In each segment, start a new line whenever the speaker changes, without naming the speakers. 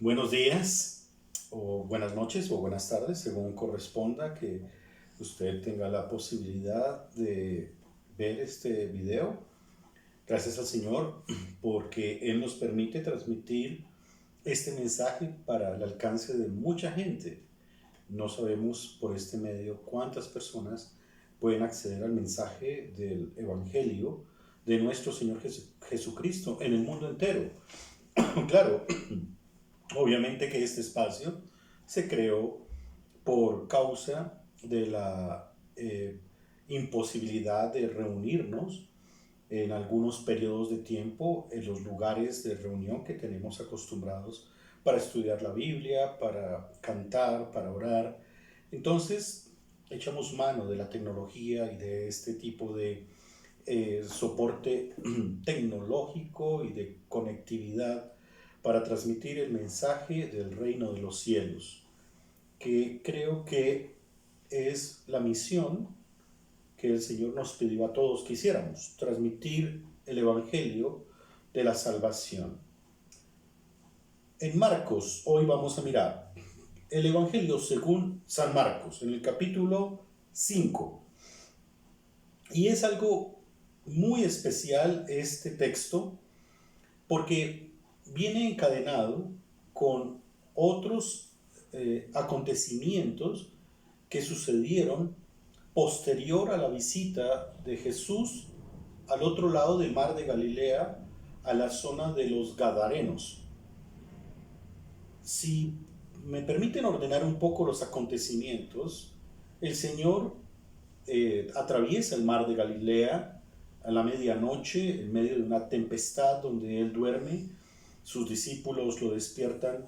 Buenos días, o buenas noches, o buenas tardes, según corresponda que usted tenga la posibilidad de ver este video. Gracias al Señor porque Él nos permite transmitir este mensaje para el alcance de mucha gente. No sabemos por este medio cuántas personas pueden acceder al mensaje del Evangelio de nuestro Señor Jesucristo en el mundo entero. Claro, obviamente que este espacio se creó por causa de la imposibilidad de reunirnos en algunos periodos de tiempo en los lugares de reunión que tenemos acostumbrados para estudiar la Biblia, para cantar, para orar. Entonces, echamos mano de la tecnología y de este tipo de soporte tecnológico y de conectividad para transmitir el mensaje del reino de los cielos, que creo que es la misión que el Señor nos pidió a todos que hiciéramos, transmitir el Evangelio de la salvación. En Marcos, hoy vamos a mirar el Evangelio según San Marcos, en el capítulo 5. Y es algo muy especial este texto porque viene encadenado con otros acontecimientos que sucedieron posterior a la visita de Jesús al otro lado del mar de Galilea, a la zona de los Gadarenos. Si me permiten ordenar un poco los acontecimientos, el Señor atraviesa el mar de Galilea a la medianoche, en medio de una tempestad donde Él duerme. Sus discípulos lo despiertan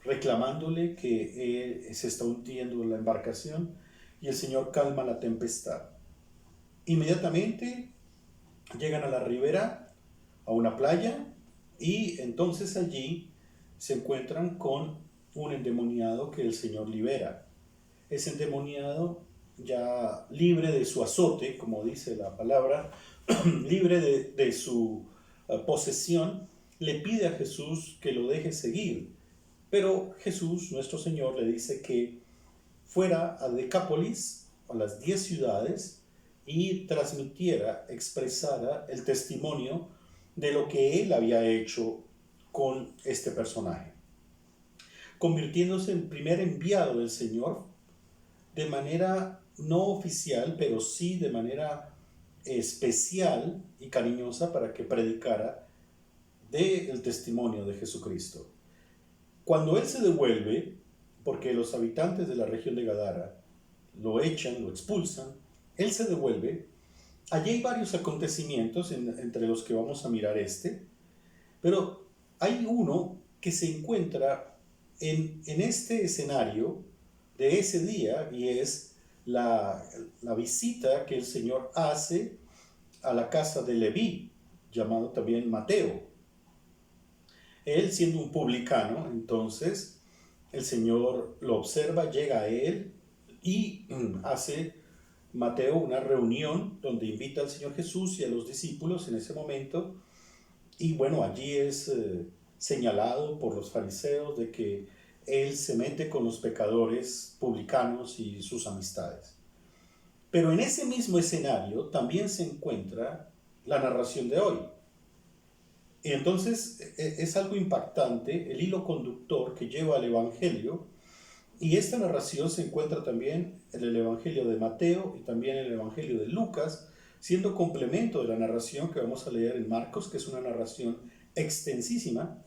reclamándole que se está hundiendo la embarcación y el Señor calma la tempestad. Inmediatamente llegan a la ribera, a una playa, y entonces allí se encuentran con un endemoniado que el Señor libera. Ese endemoniado, ya libre de su azote, como dice la palabra, libre de su posesión, le pide a Jesús que lo deje seguir. Pero Jesús, nuestro Señor, le dice que fuera a Decápolis, a las 10 ciudades, y transmitiera, expresara el testimonio de lo que él había hecho con este personaje, convirtiéndose en primer enviado del Señor de manera no oficial, pero sí de manera especial y cariñosa para que predicara del testimonio de Jesucristo. Cuando él se devuelve, porque los habitantes de la región de Gadara lo echan, lo expulsan, él se devuelve. Allí hay varios acontecimientos entre los que vamos a mirar pero hay uno que se encuentra en este escenario de ese día y es la visita que el Señor hace a la casa de Leví, llamado también Mateo. Él siendo un publicano, entonces el Señor lo observa, llega a él y hace Mateo una reunión donde invita al Señor Jesús y a los discípulos en ese momento. Y bueno, allí es señalado por los fariseos de que él se mete con los pecadores publicanos y sus amistades. Pero en ese mismo escenario también se encuentra la narración de hoy. Y entonces es algo impactante el hilo conductor que lleva al Evangelio, y esta narración se encuentra también en el Evangelio de Mateo y también en el Evangelio de Lucas, siendo complemento de la narración que vamos a leer en Marcos, que es una narración extensísima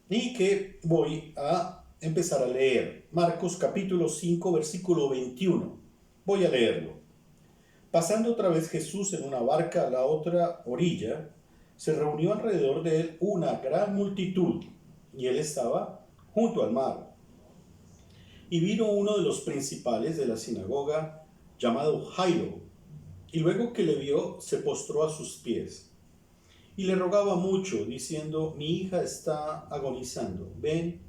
y que voy a empezar a leer. Marcos capítulo 5, versículo 21. Voy a leerlo. Pasando otra vez Jesús en una barca a la otra orilla, se reunió alrededor de él una gran multitud, y él estaba junto al mar. Y vino uno de los principales de la sinagoga, llamado Jairo, y luego que le vio, se postró a sus pies, y le rogaba mucho, diciendo: mi hija está agonizando, ven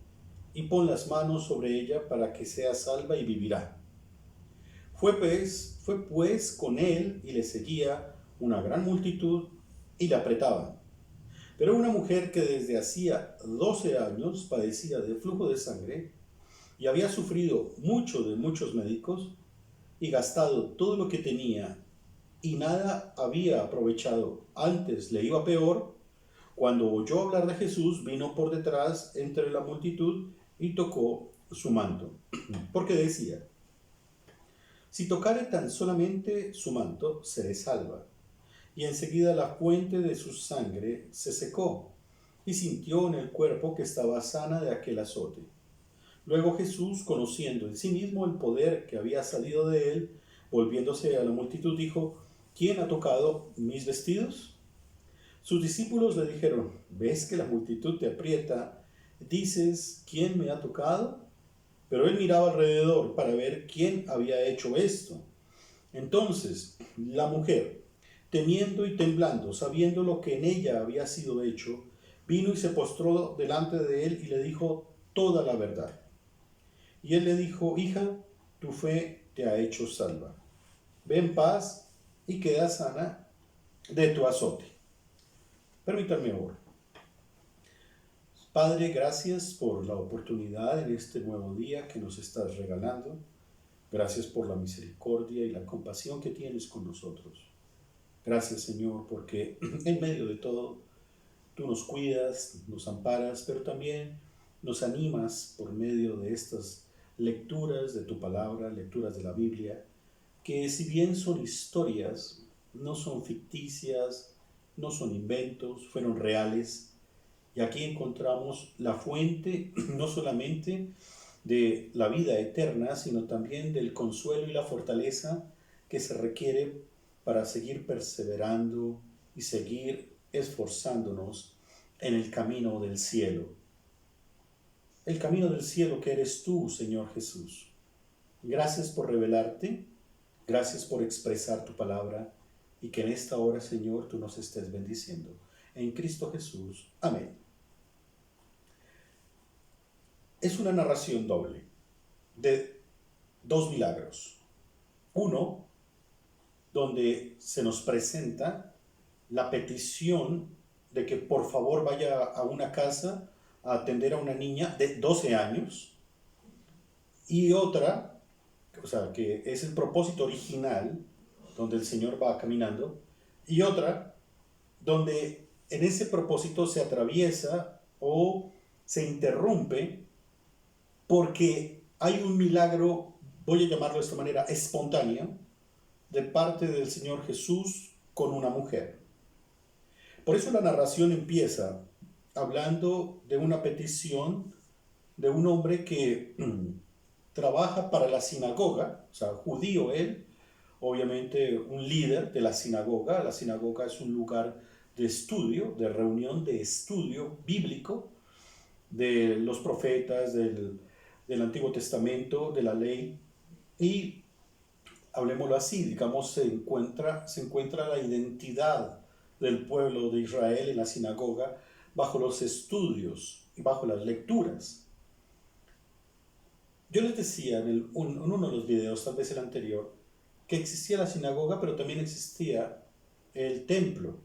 y pon las manos sobre ella para que sea salva y vivirá. Fue pues con él y le seguía una gran multitud y le apretaban. Pero una mujer que desde hacía 12 años padecía de flujo de sangre y había sufrido mucho de muchos médicos y gastado todo lo que tenía y nada había aprovechado, antes le iba peor, cuando oyó hablar de Jesús, vino por detrás entre la multitud y tocó su manto. Porque decía, si tocare tan solamente su manto, seré salva. Y enseguida la fuente de su sangre se secó, y sintió en el cuerpo que estaba sana de aquel azote. Luego Jesús, conociendo en sí mismo el poder que había salido de él, volviéndose a la multitud, dijo, ¿quién ha tocado mis vestidos? Sus discípulos le dijeron, ¿ves que la multitud te aprieta? ¿Dices, quién me ha tocado? Pero él miraba alrededor para ver quién había hecho esto. Entonces la mujer, temiendo y temblando, sabiendo lo que en ella había sido hecho, vino y se postró delante de él y le dijo toda la verdad. Y él le dijo, hija, tu fe te ha hecho salva. Ve en paz y queda sana de tu azote. Permítanme ahora. Padre, gracias por la oportunidad en este nuevo día que nos estás regalando. Gracias por la misericordia y la compasión que tienes con nosotros. Gracias, Señor, porque en medio de todo tú nos cuidas, nos amparas, pero también nos animas por medio de estas lecturas de tu palabra, lecturas de la Biblia, que si bien son historias, no son ficticias, no son inventos, fueron reales. Y aquí encontramos la fuente no solamente de la vida eterna, sino también del consuelo y la fortaleza que se requiere para seguir perseverando y seguir esforzándonos en el camino del cielo. El camino del cielo que eres tú, Señor Jesús. Gracias por revelarte, gracias por expresar tu palabra y que en esta hora, Señor, tú nos estés bendiciendo. En Cristo Jesús. Amén. Es una narración doble de dos milagros. Uno, donde se nos presenta la petición de que por favor vaya a una casa a atender a una niña de 12 años. Y otra, o sea, que es el propósito original, donde el Señor va caminando. Y otra, donde en ese propósito se atraviesa o se interrumpe porque hay un milagro, voy a llamarlo de esta manera, espontáneo, de parte del Señor Jesús con una mujer. Por eso la narración empieza hablando de una petición de un hombre que trabaja para la sinagoga, o sea, judío él, obviamente un líder de la sinagoga. La sinagoga es un lugar de estudio, de reunión de estudio bíblico de los profetas, del Antiguo Testamento, de la ley, y hablemoslo así, digamos, se encuentra la identidad del pueblo de Israel en la sinagoga bajo los estudios y bajo las lecturas. Yo les decía en uno de los videos, tal vez el anterior, que existía la sinagoga, pero también existía el templo.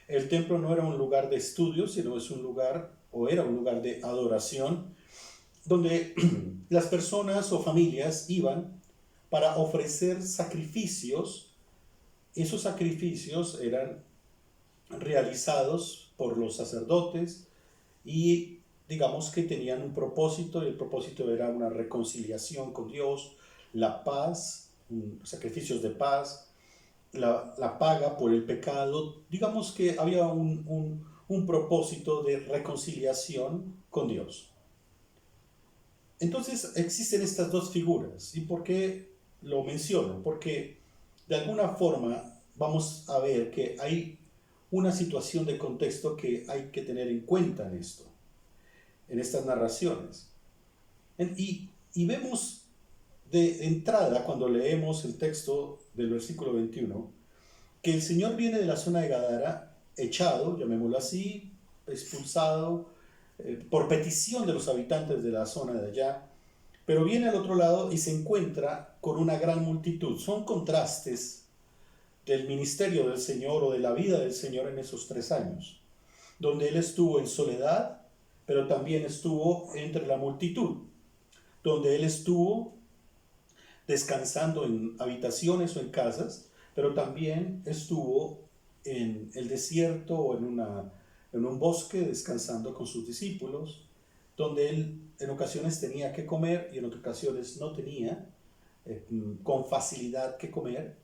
El templo no era un lugar de estudio, sino es un lugar, o era un lugar de adoración, donde las personas o familias iban para ofrecer sacrificios. Esos sacrificios eran realizados por los sacerdotes y digamos que tenían un propósito, y el propósito era una reconciliación con Dios, la paz, sacrificios de paz, la paga por el pecado. Digamos que había un propósito de reconciliación con Dios. Entonces existen estas dos figuras. ¿Y por qué lo menciono? Porque de alguna forma vamos a ver que hay una situación de contexto que hay que tener en cuenta en esto, en estas narraciones. Y vemos de entrada, cuando leemos el texto del versículo 21, que el Señor viene de la zona de Gadara, echado, llamémoslo así, expulsado, por petición de los habitantes de la zona de allá, pero viene al otro lado y se encuentra con una gran multitud. Son contrastes del ministerio del Señor o de la vida del Señor en esos 3 años. donde él estuvo en soledad, pero también estuvo entre la multitud, donde él estuvo descansando en habitaciones o en casas, pero también estuvo en el desierto o en un bosque descansando con sus discípulos, donde él en ocasiones tenía que comer y en otras ocasiones no tenía con facilidad que comer.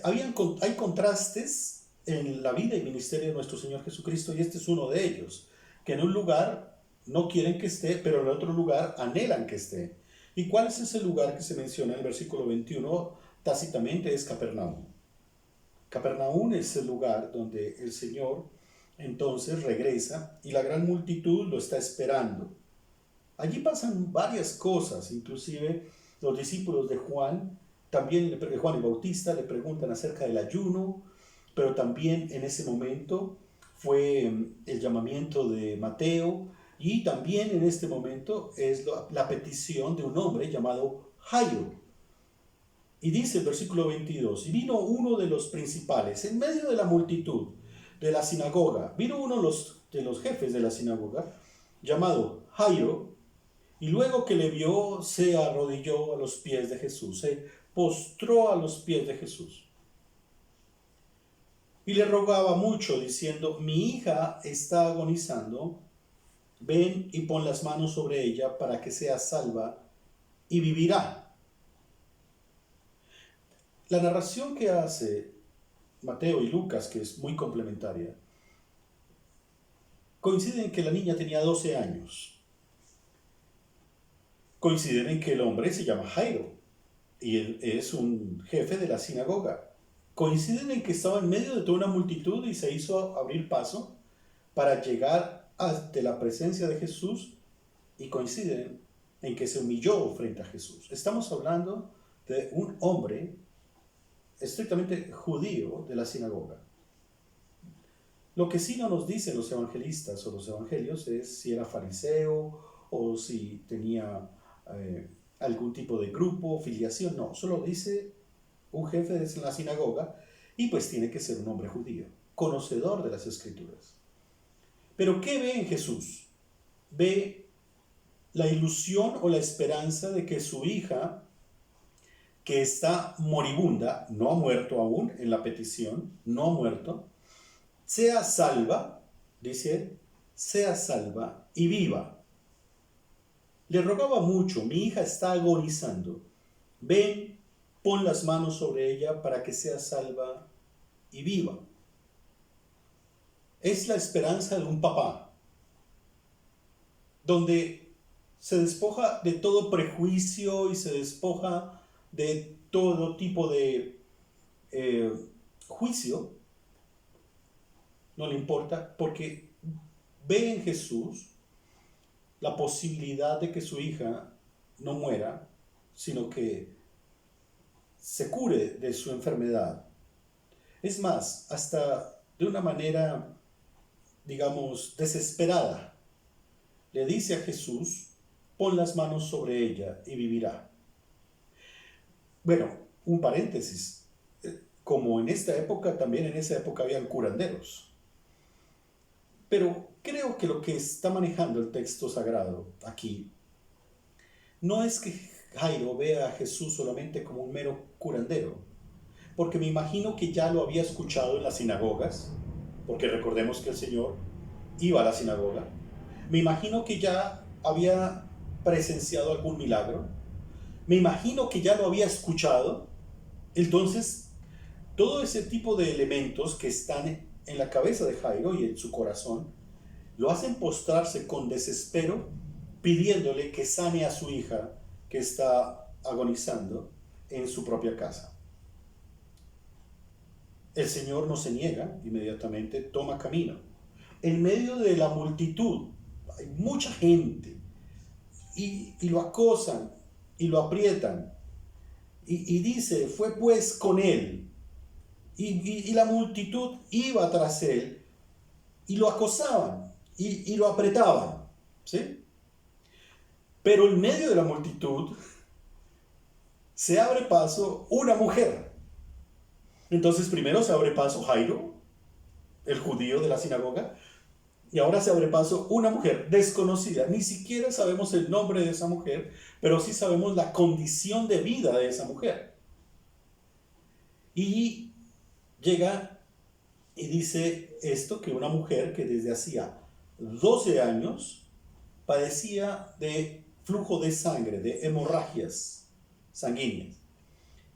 Hay contrastes en la vida y ministerio de nuestro Señor Jesucristo, y este es uno de ellos, que en un lugar no quieren que esté, pero en otro lugar anhelan que esté. ¿Y cuál es ese lugar que se menciona en el versículo 21? Tácitamente es Capernaum. Capernaum es el lugar donde el Señor entonces regresa y la gran multitud lo está esperando. Allí pasan varias cosas, inclusive los discípulos de Juan, también Juan el Bautista, le preguntan acerca del ayuno, pero también en ese momento fue el llamamiento de Mateo, y también en este momento es la petición de un hombre llamado Jairo. Y dice el versículo 22, y vino uno de los principales, en medio de la multitud, de la sinagoga, vino uno de los jefes de la sinagoga, llamado Jairo, y luego que le vio, se arrodilló a los pies de Jesús, se postró a los pies de Jesús. Y le rogaba mucho, diciendo, mi hija está agonizando, ven y pon las manos sobre ella para que sea salva y vivirá. La narración que hace Mateo y Lucas, que es muy complementaria, coincide en que la niña tenía 12 años. Coinciden en que el hombre se llama Jairo y él es un jefe de la sinagoga. Coinciden en que estaba en medio de toda una multitud y se hizo abrir paso para llegar ante la presencia de Jesús, y coinciden en que se humilló frente a Jesús. Estamos hablando de un hombre estrictamente judío de la sinagoga. Lo que sí no nos dicen los evangelistas o los evangelios es si era fariseo o si tenía algún tipo de grupo, filiación. No, solo dice un jefe de la sinagoga, y pues tiene que ser un hombre judío, conocedor de las escrituras. Pero ¿qué ve en Jesús? Ve la ilusión o la esperanza de que su hija, que está moribunda, no ha muerto aún en la petición, no ha muerto, sea salva, dice él, sea salva y viva. Le rogaba mucho, mi hija está agonizando, ven, pon las manos sobre ella para que sea salva y viva. Es la esperanza de un papá, donde se despoja de todo prejuicio y se despoja de todo tipo de juicio, no le importa, porque ve en Jesús la posibilidad de que su hija no muera, sino que se cure de su enfermedad. Es más, hasta de una manera, digamos, desesperada, le dice a Jesús, pon las manos sobre ella y vivirá. Bueno, un paréntesis, como en esta época, también en esa época habían curanderos. Pero creo que lo que está manejando el texto sagrado aquí no es que Jairo vea a Jesús solamente como un mero curandero, porque me imagino que ya lo había escuchado en las sinagogas, porque recordemos que el Señor iba a la sinagoga. Me imagino que ya había presenciado algún milagro. Me imagino que ya lo había escuchado. Entonces, todo ese tipo de elementos que están en la cabeza de Jairo y en su corazón, lo hacen postrarse con desespero, pidiéndole que sane a su hija que está agonizando en su propia casa. El Señor no se niega, inmediatamente toma camino. En medio de la multitud hay mucha gente y lo acosan y lo aprietan. Y dice, fue pues con él. Y la multitud iba tras él y lo acosaban y lo apretaban, ¿sí? Pero en medio de la multitud se abre paso una mujer. Entonces primero se abre paso Jairo, el judío de la sinagoga, Y ahora se abre paso una mujer desconocida. Ni siquiera sabemos el nombre de esa mujer, pero sí sabemos la condición de vida de esa mujer. Y llega y dice esto, que una mujer que desde hacía 12 años padecía de flujo de sangre, de hemorragias sanguíneas.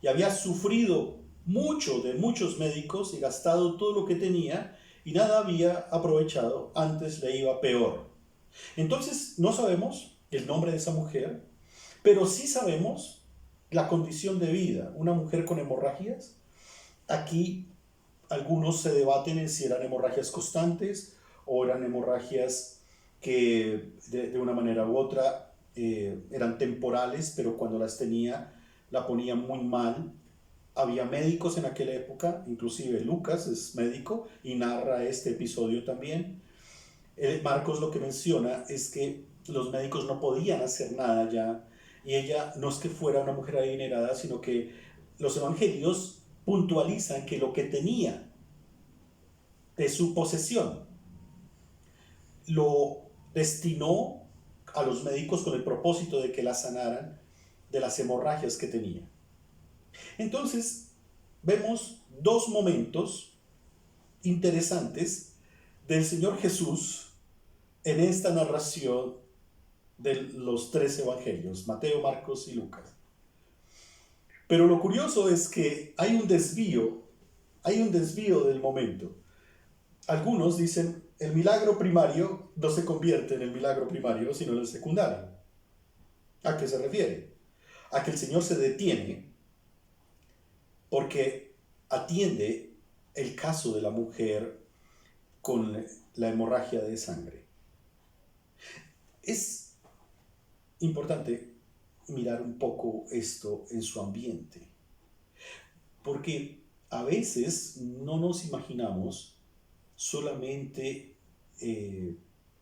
Y había sufrido mucho de muchos médicos y gastado todo lo que tenía y nada había aprovechado, antes le iba peor. Entonces no sabemos el nombre de esa mujer, pero sí sabemos la condición de vida. Una mujer con hemorragias. Aquí algunos se debaten en si eran hemorragias constantes o eran hemorragias que de una manera u otra eran temporales, pero cuando las tenía la ponían muy mal. Había médicos en aquella época, inclusive Lucas es médico y narra este episodio también. Marcos lo que menciona es que los médicos no podían hacer nada ya, y ella no es que fuera una mujer adinerada, sino que los evangelios puntualizan que lo que tenía de su posesión lo destinó a los médicos con el propósito de que la sanaran de las hemorragias que tenía. Entonces, vemos dos momentos interesantes del Señor Jesús en esta narración de los tres evangelios, Mateo, Marcos y Lucas. Pero lo curioso es que hay un desvío del momento. Algunos dicen, el milagro primario no se convierte en el milagro primario, sino en el secundario. ¿A qué se refiere? A que el Señor se detiene porque atiende el caso de la mujer con la hemorragia de sangre. Es importante mirar un poco esto en su ambiente, porque a veces no nos imaginamos solamente,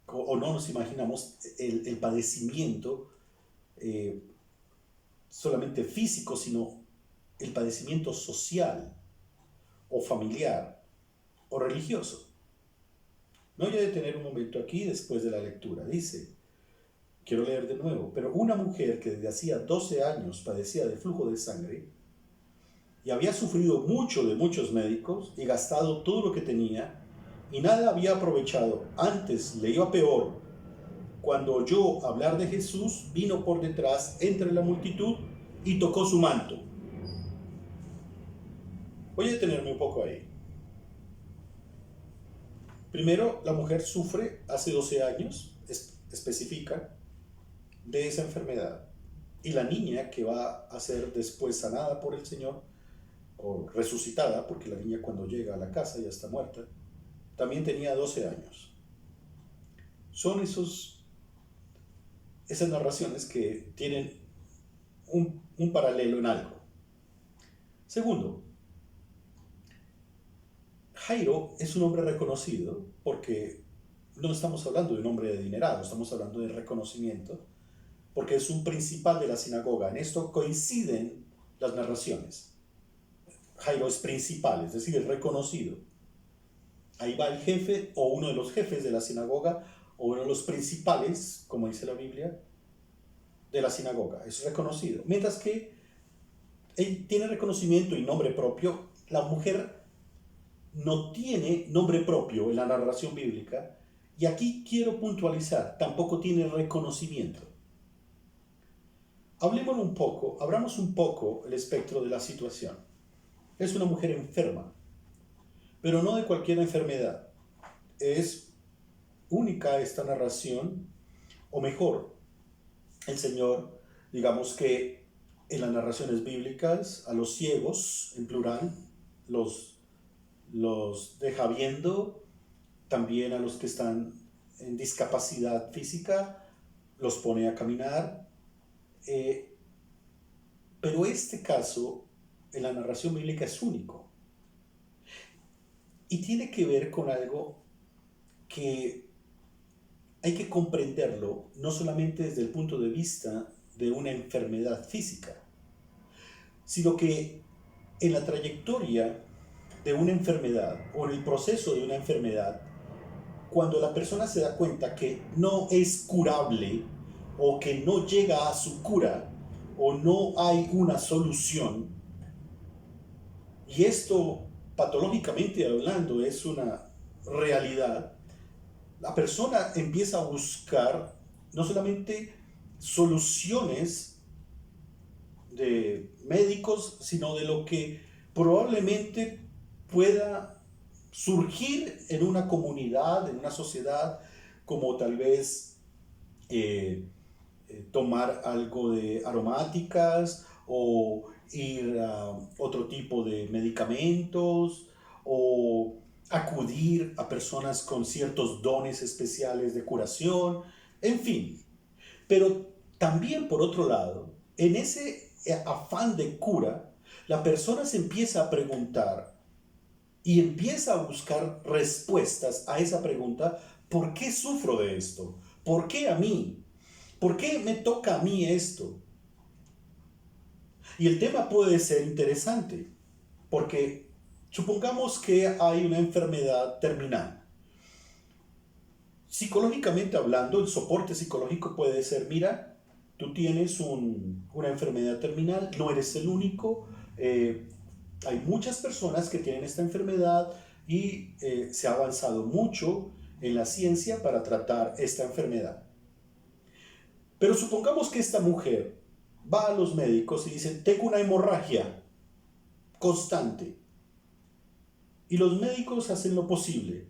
o no nos imaginamos el padecimiento solamente físico, sino el padecimiento social, o familiar, o religioso. Me voy a detener un momento aquí después de la lectura. Dice, quiero leer de nuevo, pero una mujer que desde hacía 12 años padecía de flujo de sangre y había sufrido mucho de muchos médicos y gastado todo lo que tenía y nada había aprovechado, antes le iba peor, cuando oyó hablar de Jesús, vino por detrás entre la multitud y tocó su manto. Voy a detenerme un poco ahí. Primero, la mujer sufre hace 12 años, especifica, de esa enfermedad. Y la niña que va a ser después sanada por el Señor, o resucitada, porque la niña cuando llega a la casa ya está muerta, también tenía 12 años. Son esas narraciones que tienen un paralelo en algo. Segundo, Jairo es un hombre reconocido porque no estamos hablando de un hombre adinerado, estamos hablando de reconocimiento, porque es un principal de la sinagoga. En esto coinciden las narraciones. Jairo es principal, es decir, es reconocido. Ahí va el jefe o uno de los jefes de la sinagoga o uno de los principales, como dice la Biblia, de la sinagoga. Es reconocido. Mientras que él tiene reconocimiento y nombre propio, la mujer no tiene nombre propio en la narración bíblica, y aquí quiero puntualizar, tampoco tiene reconocimiento. Abramos un poco el espectro de la situación. Es una mujer enferma, pero no de cualquier enfermedad. Es única esta narración, o mejor, el Señor, digamos que en las narraciones bíblicas, a los ciegos, en plural, los deja viendo, también a los que están en discapacidad física, los pone a caminar. Pero este caso en la narración bíblica es único y tiene que ver con algo que hay que comprenderlo no solamente desde el punto de vista de una enfermedad física, sino que en la trayectoria de una enfermedad o en el proceso de una enfermedad cuando la persona se da cuenta que no es curable o que no llega a su cura o no hay una solución, y esto patológicamente hablando es una realidad, la persona empieza a buscar no solamente soluciones de médicos, sino de lo que probablemente pueda surgir en una comunidad, en una sociedad, como tal vez tomar algo de aromáticas o ir a otro tipo de medicamentos o acudir a personas con ciertos dones especiales de curación, en fin. Pero también por otro lado, en ese afán de cura, la persona se empieza a preguntar y empieza a buscar respuestas a esa pregunta: ¿por qué sufro de esto? ¿Por qué a mí? ¿Por qué me toca a mí esto? Y el tema puede ser interesante, porque supongamos que hay una enfermedad terminal. Psicológicamente hablando, el soporte psicológico puede ser: mira, tú tienes una enfermedad terminal, no eres el único, hay muchas personas que tienen esta enfermedad y se ha avanzado mucho en la ciencia para tratar esta enfermedad. Pero supongamos que esta mujer va a los médicos y dice: tengo una hemorragia constante. Y los médicos hacen lo posible.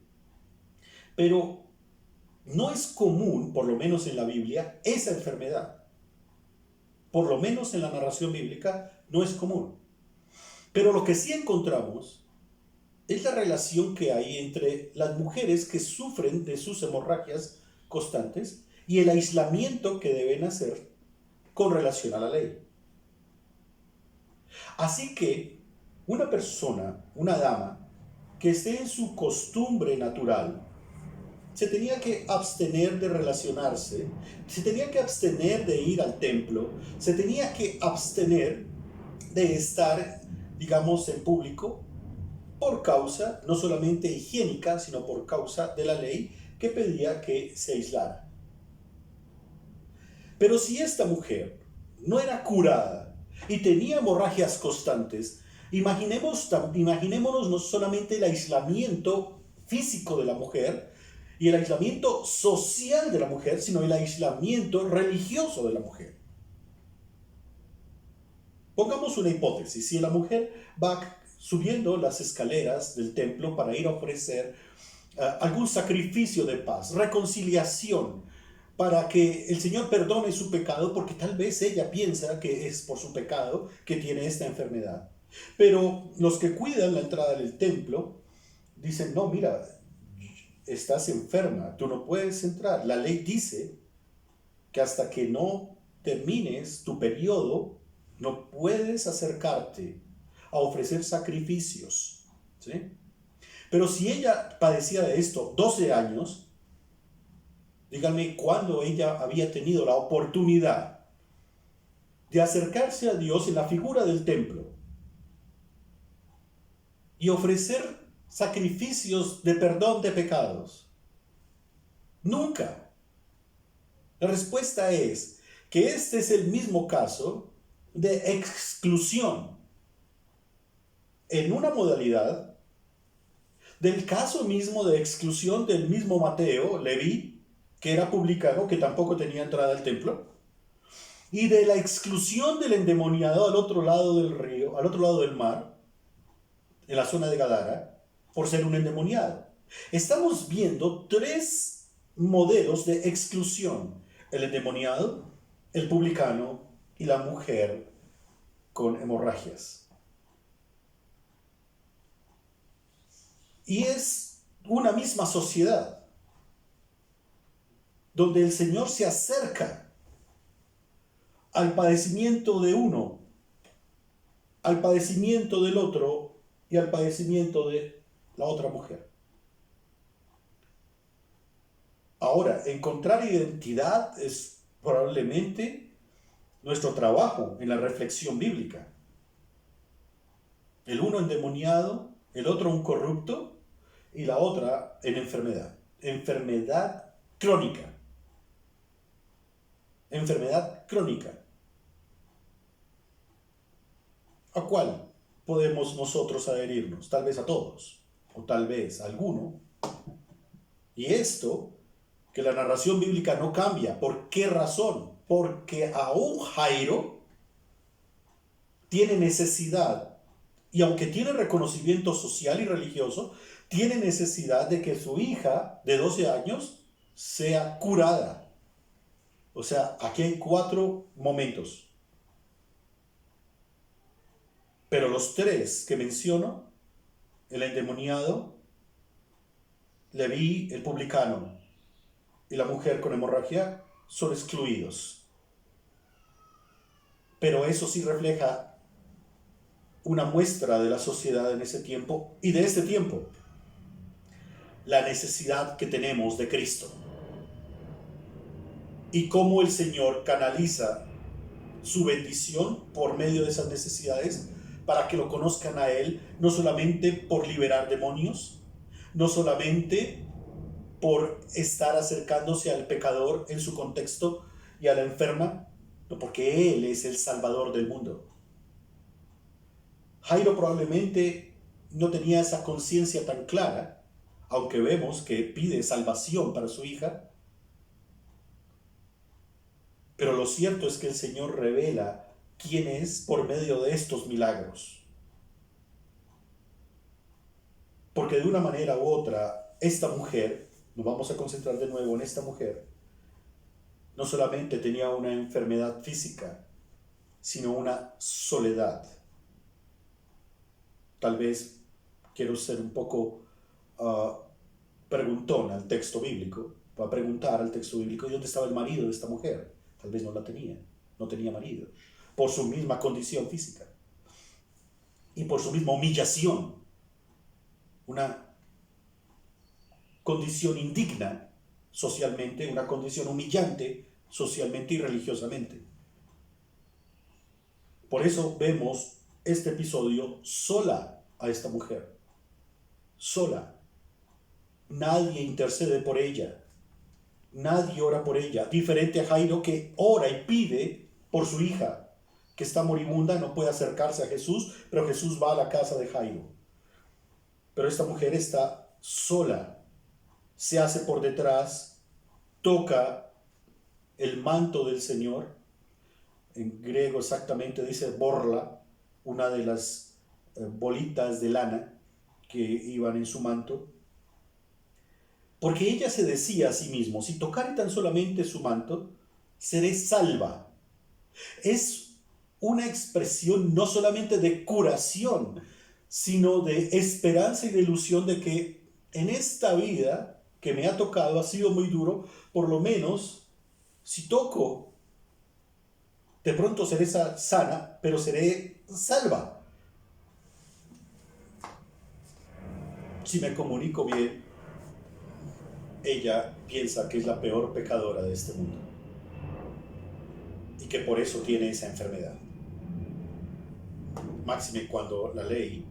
Pero no es común, por lo menos en la Biblia, esa enfermedad. Por lo menos en la narración bíblica no es común. Pero lo que sí encontramos es la relación que hay entre las mujeres que sufren de sus hemorragias constantes y el aislamiento que deben hacer con relación a la ley. Así que una persona, una dama, que esté en su costumbre natural, se tenía que abstener de relacionarse, se tenía que abstener de ir al templo, se tenía que abstener de estar, digamos, en público, por causa no solamente higiénica, sino por causa de la ley que pedía que se aislara. Pero si esta mujer no era curada y tenía hemorragias constantes, imaginémonos no solamente el aislamiento físico de la mujer y el aislamiento social de la mujer, sino el aislamiento religioso de la mujer. Pongamos una hipótesis: si la mujer va subiendo las escaleras del templo para ir a ofrecer algún sacrificio de paz, reconciliación, para que el Señor perdone su pecado, porque tal vez ella piensa que es por su pecado que tiene esta enfermedad. Pero los que cuidan la entrada del templo dicen: no, mira, estás enferma, tú no puedes entrar. La ley dice que hasta que no termines tu periodo, no puedes acercarte a ofrecer sacrificios, ¿sí? Pero si ella padecía de esto 12 años, díganme cuándo ella había tenido la oportunidad de acercarse a Dios en la figura del templo y ofrecer sacrificios de perdón de pecados. Nunca. La respuesta es que este es el mismo caso de exclusión en una modalidad del caso mismo de exclusión del mismo Mateo, Leví, que era publicano, que tampoco tenía entrada al templo, y de la exclusión del endemoniado al otro lado del río, al otro lado del mar, en la zona de Gadara, por ser un endemoniado. Estamos viendo tres modelos de exclusión: el endemoniado, el publicano y la mujer con hemorragias. Y es una misma sociedad donde el Señor se acerca al padecimiento de uno, al padecimiento del otro y al padecimiento de la otra mujer. Ahora, encontrar identidad es probablemente nuestro trabajo en la reflexión bíblica. El uno endemoniado, el otro un corrupto y la otra en enfermedad. enfermedad crónica. Enfermedad crónica. ¿A cuál podemos nosotros adherirnos? Tal vez a todos, o tal vez a alguno. Y esto, que la narración bíblica no cambia. ¿Por qué razón? Porque aún Jairo tiene necesidad, y aunque tiene reconocimiento social y religioso, tiene necesidad de que su hija de 12 años sea curada. O sea, aquí hay 4 momentos. Pero los 3 que menciono, el endemoniado, Leví, el publicano y la mujer con hemorragia, son excluidos. Pero eso sí refleja una muestra de la sociedad en ese tiempo y de este tiempo. La necesidad que tenemos de Cristo. Y cómo el Señor canaliza su bendición por medio de esas necesidades para que lo conozcan a Él, no solamente por liberar demonios, no solamente por estar acercándose al pecador en su contexto y a la enferma, no, porque Él es el Salvador del mundo. Jairo probablemente no tenía esa conciencia tan clara, aunque vemos que pide salvación para su hija, pero lo cierto es que el Señor revela quién es por medio de estos milagros. Porque de una manera u otra, esta mujer, nos vamos a concentrar de nuevo en esta mujer, no solamente tenía una enfermedad física, sino una soledad. Tal vez quiero ser un poco preguntón al texto bíblico, para preguntar al texto bíblico, ¿y dónde estaba el marido de esta mujer? Tal vez no la tenía, no tenía marido, por su misma condición física y por su misma humillación, una condición indigna socialmente, una condición humillante socialmente y religiosamente. Por eso vemos este episodio sola a esta mujer, sola. Nadie intercede por ella, nadie ora por ella, diferente a Jairo que ora y pide por su hija, que está moribunda, no puede acercarse a Jesús, pero Jesús va a la casa de Jairo. Pero esta mujer está sola, se hace por detrás, toca el manto del Señor, en griego exactamente dice borla, una de las bolitas de lana que iban en su manto, porque ella se decía a sí misma, si tocare tan solamente su manto, seré salva. Es una expresión no solamente de curación, sino de esperanza y de ilusión de que en esta vida que me ha tocado ha sido muy duro, por lo menos si toco, de pronto seré sana, pero seré salva. Si me comunico bien, ella piensa que es la peor pecadora de este mundo y que por eso tiene esa enfermedad. Máxime cuando la ley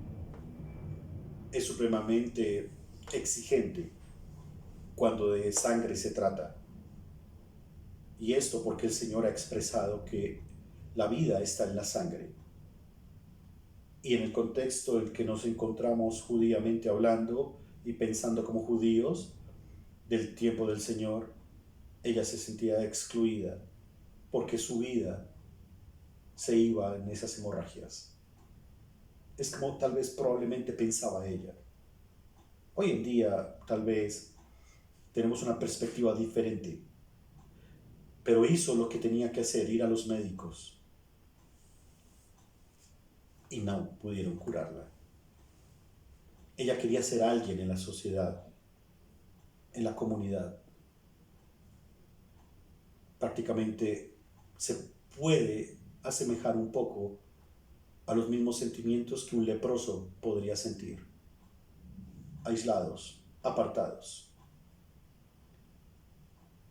es supremamente exigente cuando de sangre se trata. Y esto porque el Señor ha expresado que la vida está en la sangre. Y en el contexto en el que nos encontramos judíamente hablando y pensando como judíos del tiempo del Señor, ella se sentía excluida porque su vida se iba en esas hemorragias. Es como tal vez probablemente pensaba ella. Hoy en día tal vez tenemos una perspectiva diferente, pero hizo lo que tenía que hacer, ir a los médicos, y no pudieron curarla. Ella quería ser alguien en la sociedad, en la comunidad. Prácticamente se puede asemejar un poco a los mismos sentimientos que un leproso podría sentir, aislados, apartados.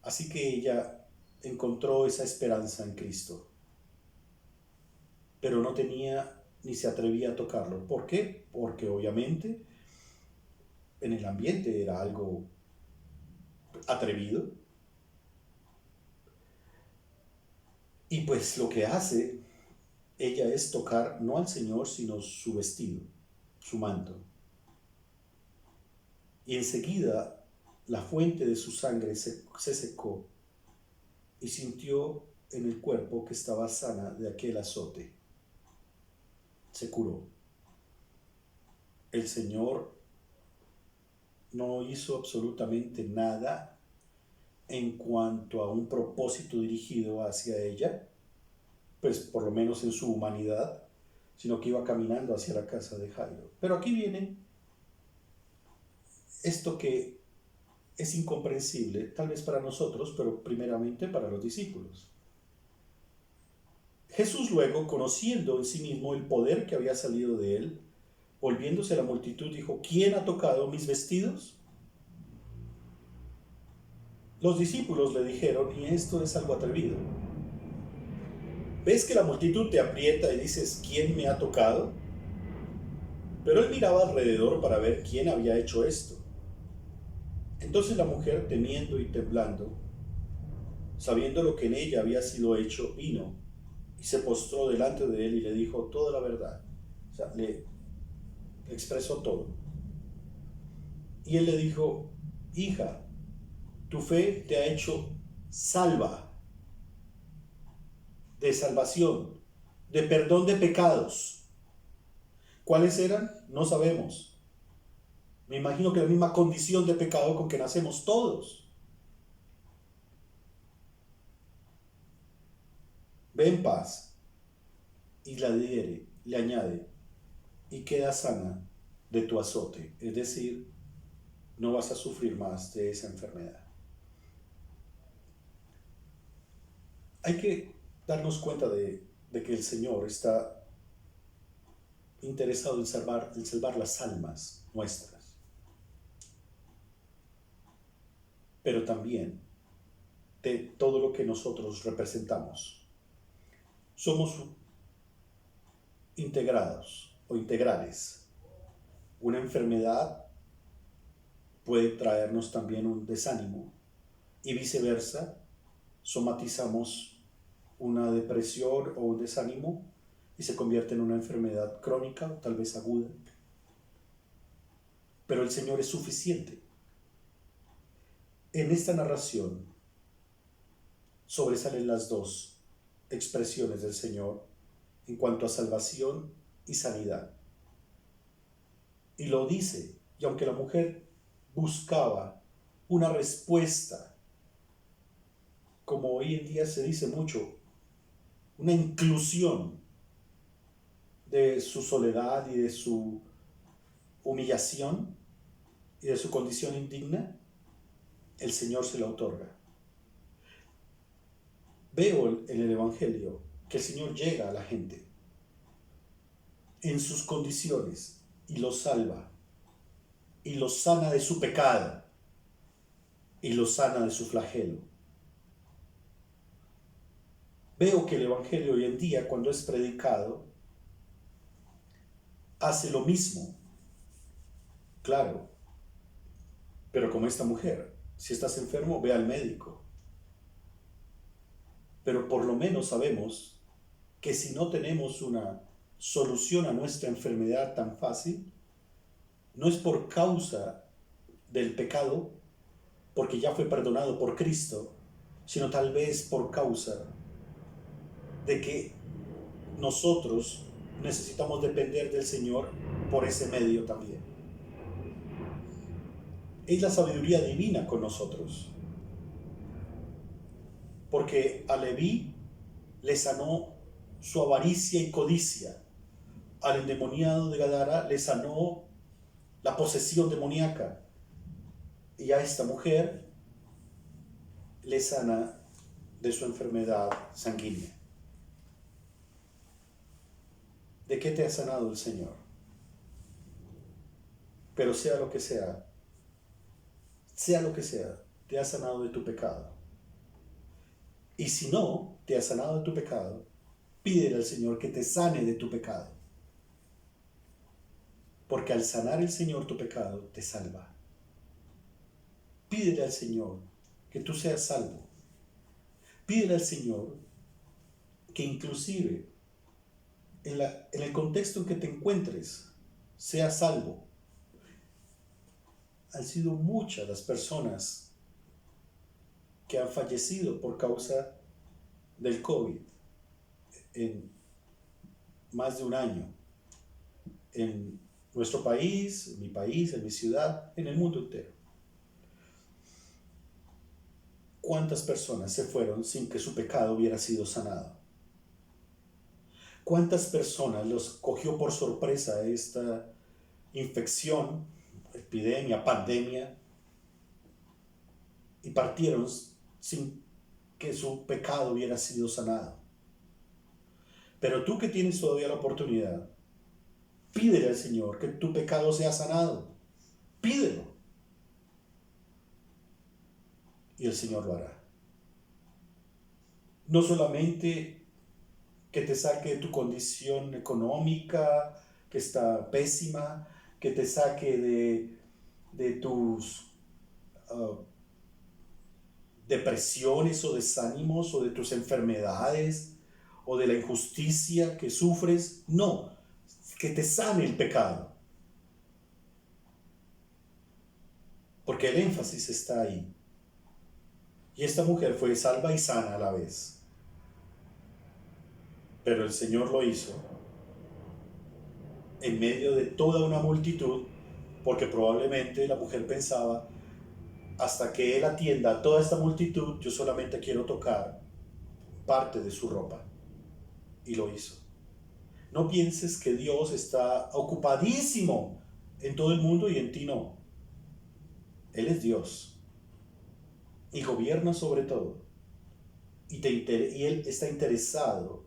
Así que ella encontró esa esperanza en Cristo, pero no tenía ni se atrevía a tocarlo. ¿Por qué? Porque obviamente en el ambiente era algo atrevido. Y pues lo que hace ella es tocar no al Señor, sino su vestido, su manto. Y enseguida la fuente de su sangre se secó y sintió en el cuerpo que estaba sana de aquel azote. Se curó. El Señor no hizo absolutamente nada en cuanto a un propósito dirigido hacia ella, pues por lo menos en su humanidad, sino que iba caminando hacia la casa de Jairo. Pero aquí viene esto que es incomprensible, tal vez para nosotros, pero primeramente para los discípulos. Jesús luego, conociendo en sí mismo el poder que había salido de él, volviéndose a la multitud, dijo: ¿Quién ha tocado mis vestidos? Los discípulos le dijeron, y esto es algo atrevido: ¿ves que la multitud te aprieta y dices, ¿quién me ha tocado? Pero él miraba alrededor para ver quién había hecho esto. Entonces la mujer, temiendo y temblando, sabiendo lo que en ella había sido hecho, vino y se postró delante de él y le dijo toda la verdad. O sea, le expresó todo. Y él le dijo: hija, tu fe te ha hecho salva, de salvación, de perdón de pecados. ¿Cuáles eran? No sabemos. Me imagino que la misma condición de pecado con que nacemos todos. Ve en paz. Y la adhiere, le añade, y queda sana de tu azote. Es decir, no vas a sufrir más de esa enfermedad. Hay que darnos cuenta de que el Señor está interesado en salvar las almas nuestras, pero también de todo lo que nosotros representamos. Somos integrados o integrales. Una enfermedad puede traernos también un desánimo y viceversa. Somatizamos una depresión o un desánimo y se convierte en una enfermedad crónica o tal vez aguda. Pero el Señor es suficiente. En esta narración sobresalen las dos expresiones del Señor en cuanto a salvación y sanidad. Y lo dice, y aunque la mujer buscaba una respuesta, como hoy en día se dice mucho, una inclusión de su soledad y de su humillación y de su condición indigna, el Señor se la otorga. Veo en el Evangelio que el Señor llega a la gente en sus condiciones y los salva y los sana de su pecado y los sana de su flagelo. Veo que el Evangelio hoy en día, cuando es predicado, hace lo mismo. Claro, pero como esta mujer, si estás enfermo, ve al médico. Pero por lo menos sabemos que si no tenemos una solución a nuestra enfermedad tan fácil, no es por causa del pecado, porque ya fue perdonado por Cristo, sino tal vez por causa de que nosotros necesitamos depender del Señor por ese medio también. Es la sabiduría divina con nosotros, porque a Leví le sanó su avaricia y codicia, al endemoniado de Gadara le sanó la posesión demoníaca, y a esta mujer le sana de su enfermedad sanguínea. ¿De qué te ha sanado el Señor? Pero sea lo que sea, te ha sanado de tu pecado. Y si no te ha sanado de tu pecado, pídele al Señor que te sane de tu pecado. Porque al sanar el Señor tu pecado, te salva. Pídele al Señor que tú seas salvo. Pídele al Señor que inclusive en el contexto en que te encuentres, seas salvo. Han sido muchas las personas que han fallecido por causa del COVID en más de un año. En nuestro país, en mi ciudad, en el mundo entero. ¿Cuántas personas se fueron sin que su pecado hubiera sido sanado? ¿Cuántas personas los cogió por sorpresa esta infección, epidemia, pandemia, y partieron sin que su pecado hubiera sido sanado? Pero tú que tienes todavía la oportunidad, pídele al Señor que tu pecado sea sanado. Pídelo. Y el Señor lo hará. No solamente que te saque de tu condición económica, que está pésima, que te saque de tus depresiones o desánimos o de tus enfermedades o de la injusticia que sufres. No, que te sane el pecado. Porque el énfasis está ahí. Y esta mujer fue salva y sana a la vez. Pero el Señor lo hizo en medio de toda una multitud, porque probablemente la mujer pensaba, hasta que Él atienda a toda esta multitud, yo solamente quiero tocar parte de su ropa. Y lo hizo. No pienses que Dios está ocupadísimo en todo el mundo y en ti no. Él es Dios y gobierna sobre todo. Y Él está interesado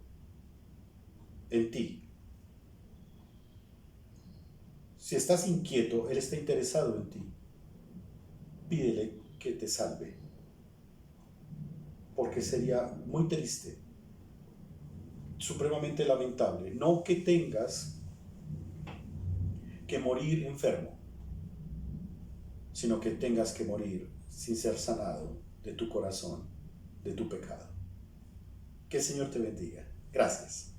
en ti. Si estás inquieto, Él está interesado en ti. Pídele que te salve. Porque sería muy triste, supremamente lamentable, no que tengas que morir enfermo, sino que tengas que morir sin ser sanado de tu corazón, de tu pecado. Que el Señor te bendiga. Gracias.